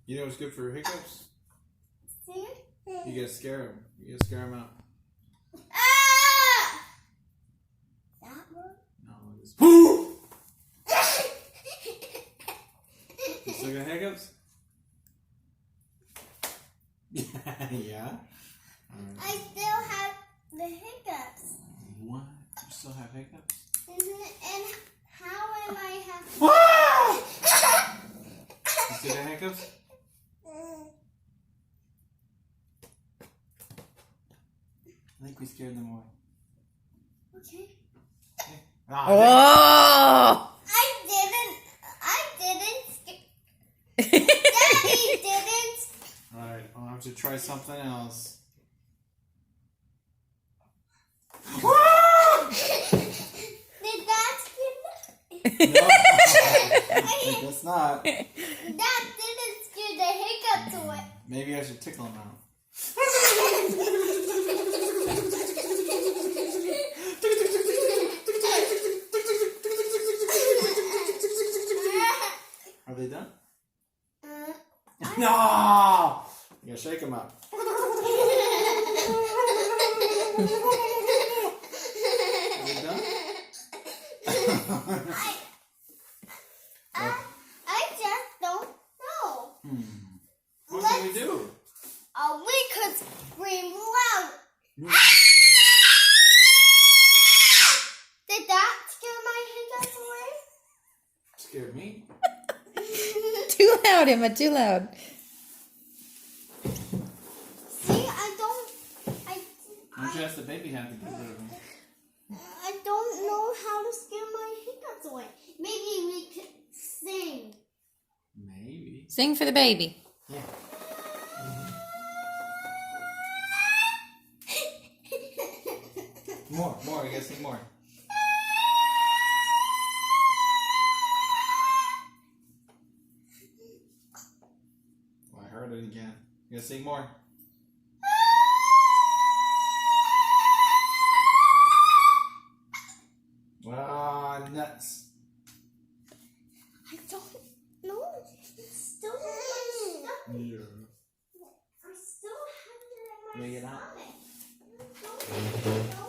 You know what's good for hiccups? See? You gotta scare them. You gotta scare them out. Ah! That one? No, it's... Woo! You still got hiccups? Yeah. Right. I still have the hiccups. What? You still have hiccups? And how am I having... You still got hiccups? I think we scared them away. Okay. Ah, Oh! I didn't. Daddy didn't. Alright, I'll have to try something else. Did that scare No, I guess not. That didn't scare the hiccups away. Maybe I should tickle him out. Are they done? No! You gotta shake them up. Are they done? I just don't know. What can we do? We could scream loud. Did that scare my hiccups away? Scared me. Too loud, Emma, too loud. See, I don't. Why don't you ask the baby how to get rid of them? I don't know how to scare my hiccups away. Maybe we could sing. Maybe. Sing for the baby. Yeah. More, you gotta sing more. Oh, I heard it again. You gotta sing more. Ah, nuts. I don't know. It's still in my stomach. Yeah. I still have it in my Bring it out. stomach. I don't know.